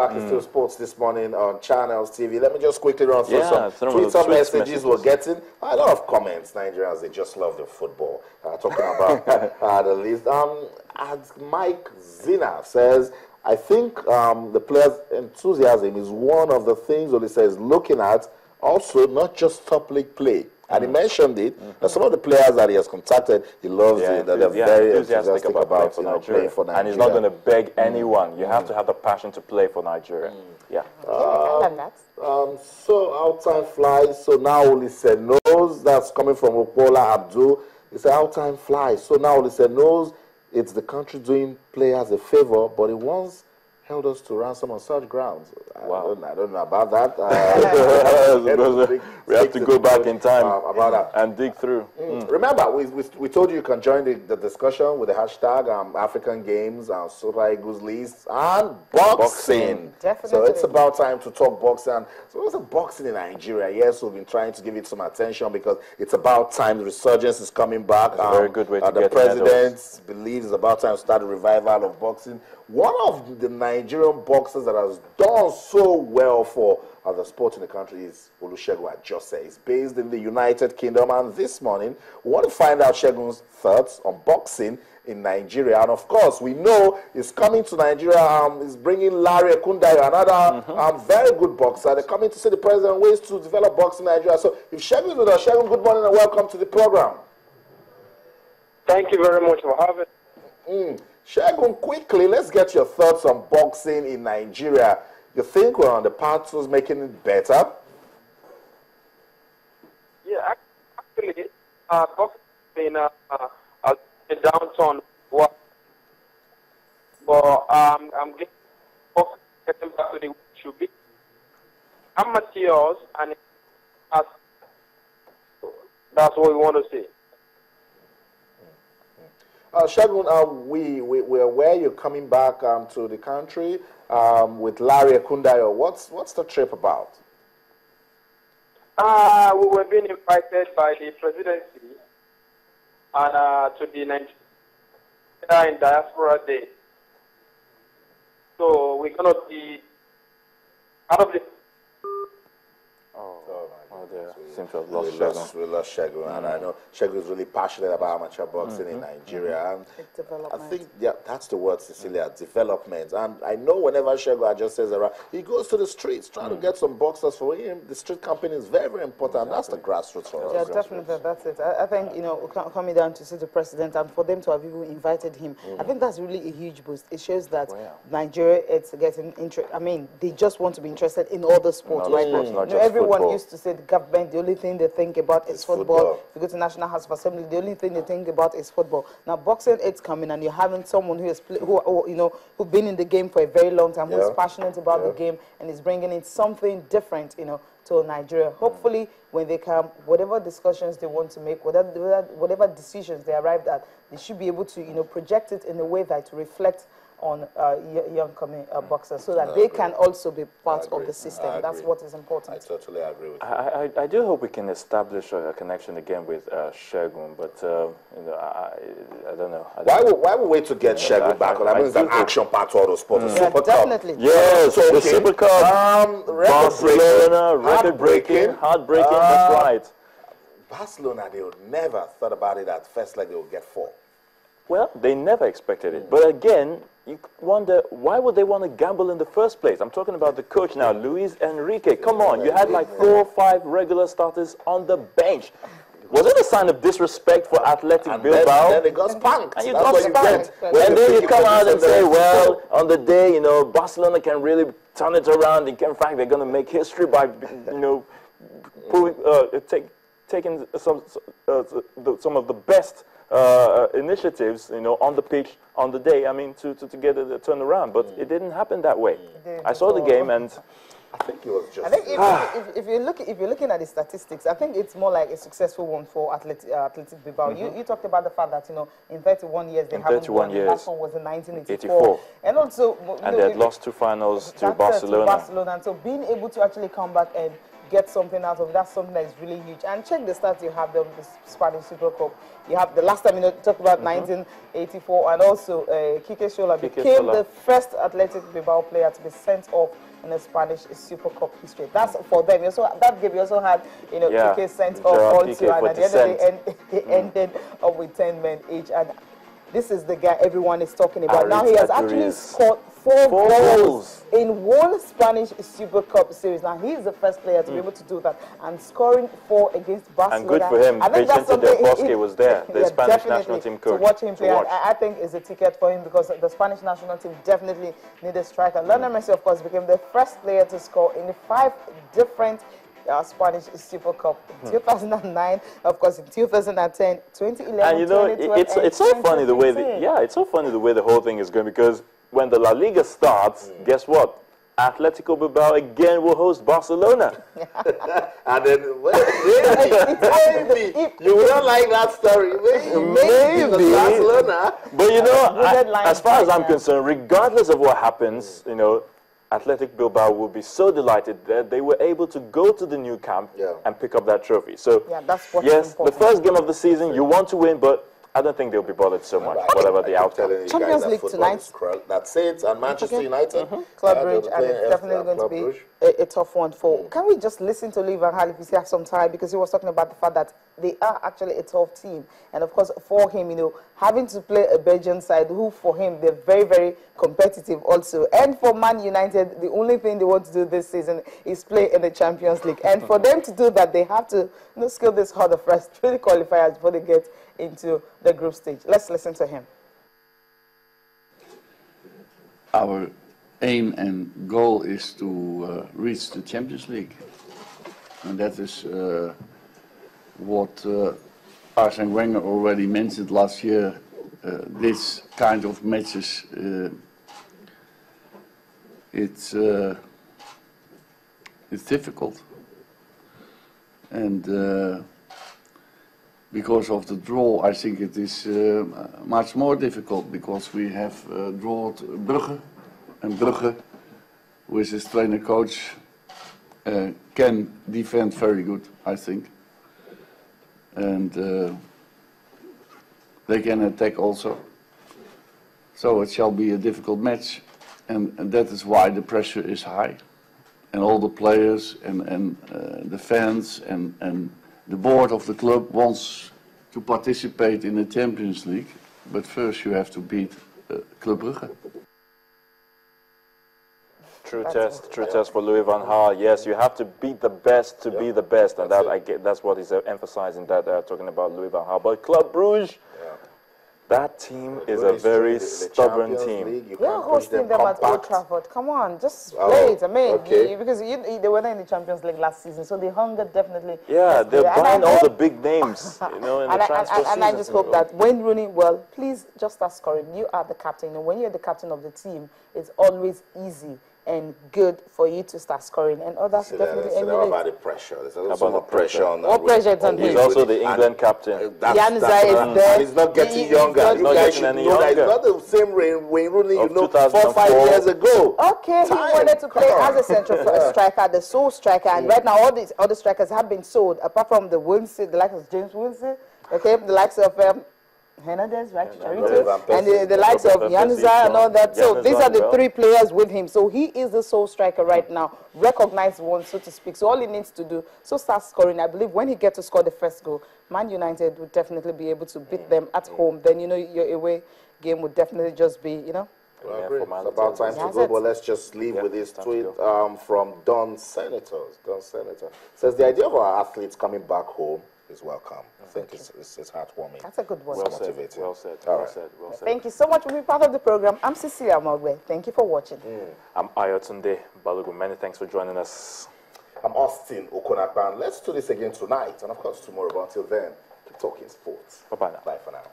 back. It's still sports this morning on Channels TV. Let me just quickly run through some Twitter messages we're getting. A lot of comments. Nigerians, they just love the football. Talking about the list. As Mike Zina says, I think the players' enthusiasm is one of the things that he says looking at. Also, not just top league play. And he mentioned it. Some of the players that he has contacted, he loves it. That they're very enthusiastic about playing for Nigeria. And he's not going to beg anyone. You have to have the passion to play for Nigeria. Yeah. So how time flies. So now Olise knows. That's coming from Opola Abdul. He said how time flies. So now Olise knows it's the country doing players a favor, but he wants held us to ransom on such grounds. Wow. I don't know about that. We have to go back in time about that and dig through. Remember, we told you can join the discussion with the hashtag African Games, Super Eagles List, and boxing. Definitely. So it's about time to talk boxing. So what's the boxing in Nigeria? Yes, we've been trying to give it some attention because it's about time. The resurgence is coming back. That's a very good way to the get president believes it's about time to start a revival of boxing. One of the Nigerian boxers that has done so well for the sport in the country is Olusegun Ajose. He's based in the United Kingdom, and this morning we want to find out Segun's thoughts on boxing in Nigeria. And of course, we know he's coming to Nigeria. He's bringing Larry Ekundayo, another very good boxer. They're coming to see the president ways to develop boxing in Nigeria. So if Segun is with us, Segun, good morning and welcome to the program. Thank you very much for having me. Segun, quickly, let's get your thoughts on boxing in Nigeria. You think we're on the path to making it better? Yeah, actually, boxing has been a downturn. But I'm getting back to the way it should be. Amateurs, and that's what we want to see. Segun, we're aware you're coming back to the country with Larry Ekundayo. What's the trip about? We were being invited by the presidency and to the Nigerian Diaspora Day. So we're going to be out of the... Seem to have lost Segun. We lost Segun, and I know Segun is really passionate about amateur boxing in Nigeria. And I think that's the word, Cecilia, development. And I know whenever Segun just says around, he goes to the streets trying to get some boxers for him. The street campaign is very, very important. That's the grassroots for us. Yeah, definitely, that's it. I think, coming down to see the president and for them to have even invited him, I think that's really a huge boost. It shows that Nigeria, it's getting interested. I mean, they just want to be interested in all the sports right now. Everyone used to say the government, the only thing they think about is football. If you go to National House of Assembly, the only thing they think about is football. Now, boxing, it's coming, and you're having someone who has who's been in the game for a very long time, who's passionate about the game, and is bringing in something different, to Nigeria. Hopefully, when they come, whatever discussions they want to make, whatever decisions they arrived at, they should be able to, project it in a way that to reflect on young coming boxers, so that they can also be part of the system. That's what is important. I totally agree with you. I do hope we can establish a connection again with Segun, but I don't know. Why we wait to get Segun back? I mean, it's an action part to all those sports. Super definitely. Cup. Yes, the Super Cup. Barcelona, record-breaking, heartbreaking. That's right. Barcelona, they would never thought about it at first, like they would get 4. Well, they never expected it. But again, you wonder, why would they want to gamble in the first place? I'm talking about the coach now, Luis Enrique. Come on, you had like 4 or 5 regular starters on the bench. Was it a sign of disrespect for Athletic Bilbao? Then they got spanked. And you got spanked. And then you come out and say, well, on the day, Barcelona can really turn it around. In fact, they're going to make history by, taking some of the best initiatives, on the pitch on the day. I mean, to get it to turn around, but it didn't happen that way. I saw the game, and I think it was just. I think if you're looking at the statistics, I think it's more like a successful one for Athletic Bilbao. You talked about the fact that in 31 years they haven't won. The last one was in 1984, and also they had lost 2 finals to Barcelona. And so being able to actually come back and get something out of it, that's something that is really huge. And check the stats you have, the Spanish Super Cup. You have the last time you talked about 1984, and also Kike Shola became the first Athletic Bilbao player to be sent off in the Spanish Super Cup history. That's for them. That game you also had, Kike sent off also, and at the end of the day, they ended up with 10 men each. And this is the guy everyone is talking about. Now he has actually scored four goals in one Spanish Super Cup series. Now he is the first player to be able to do that, and scoring 4 against Barcelona. And good for him. I think that's something Bosque was there, the Spanish national team coach. To watch him play, I think is a ticket for him, because the Spanish national team definitely need a striker. Lionel Messi, of course, became the first player to score in 5 different Spanish Super Cup in 2009, of course, in 2010, 2011, and you know, it's so funny the way it's so funny the way the whole thing is going, because when the La Liga starts, guess what? Atletico Bilbao again will host Barcelona. And then, maybe you won't like that story. Maybe Barcelona. But you know, as far as I'm concerned, regardless of what happens, you know, Athletic Bilbao will be so delighted that they were able to go to the new camp and pick up that trophy. So, that's what's yes, important. the first game of the season, you want to win, but I don't think they'll be bothered so much, whatever the outcome. Champions League tonight. That's it. And Manchester United. Club Bridge, and it's definitely going to be a tough one for. Can we just listen to Louis van Gaal if we have some time? Because he was talking about the fact that they are actually a tough team. And of course, for him, you know, having to play a Belgian side who, for him, they're very, very competitive also. And for Man United, the only thing they want to do this season is play in the Champions League. And for them to do that, they have to skill this hard of first 3 qualifiers before they get into the group stage. Let's listen to him. Our aim and goal is to reach the Champions League, and that is what Arsene Wenger already mentioned last year. This kind of matches, it's difficult, and because of the draw, I think it is much more difficult, because we have drawn Brugge, and Brugge, with his trainer-coach, can defend very good, I think. And they can attack also. So it shall be a difficult match, and that is why the pressure is high. And all the players and the fans and the board of the club wants to participate in the Champions League, but first you have to beat Club Brugge. True test for Louis van Gaal. Yes, you have to beat the best to be the best, and that's what he's emphasizing, that talking about Louis van Gaal. But Club Brugge, that team is a very stubborn team. You're hosting them at Old Trafford. Come on, just play it. I mean, because they were in the Champions League last season, so the hunger definitely. Yeah, they're buying all the big names, you know, in the transfer season. And I just hope that Wayne Rooney, please just start scoring. You are the captain, and when you're the captain of the team, it's always easy and good for you to start scoring, and others definitely emulate. About the pressure. There's also pressure on what pressure is on him? He's also the England captain. Jan Zai is there. He's not getting younger. He's not getting any younger. It's not the same Wayne Rooney, you know, 4 or 5 years ago. Okay, he wanted to play as a central striker, the sole striker, and right now all these other strikers have been sold, apart from the Wilson, the likes of James Wilson, okay, the likes of Hernandez, right? And the likes of Yanuza and all that. So these are the 3 players with him. So he is the sole striker right now, recognized one, so to speak. So all he needs to do, start scoring. I believe when he gets to score the first goal, Man United would definitely be able to beat them at home. Then, you know, your away game would definitely just be, you know. It's about time to go, but let's just leave with this tweet from Don Senators. Don Senator says, the idea of our athletes coming back home is welcome. I think it's heartwarming. That's a good one. Well said. Well said. Thank you so much for being part of the program. I'm Cecilia Mogwe. Thank you for watching. I'm Ayotunde Balogun. Many thanks for joining us. I'm Austin Okonakpan. Let's do this again tonight, and of course tomorrow. But until then, keep talking sports. Bye-bye now. Bye for now.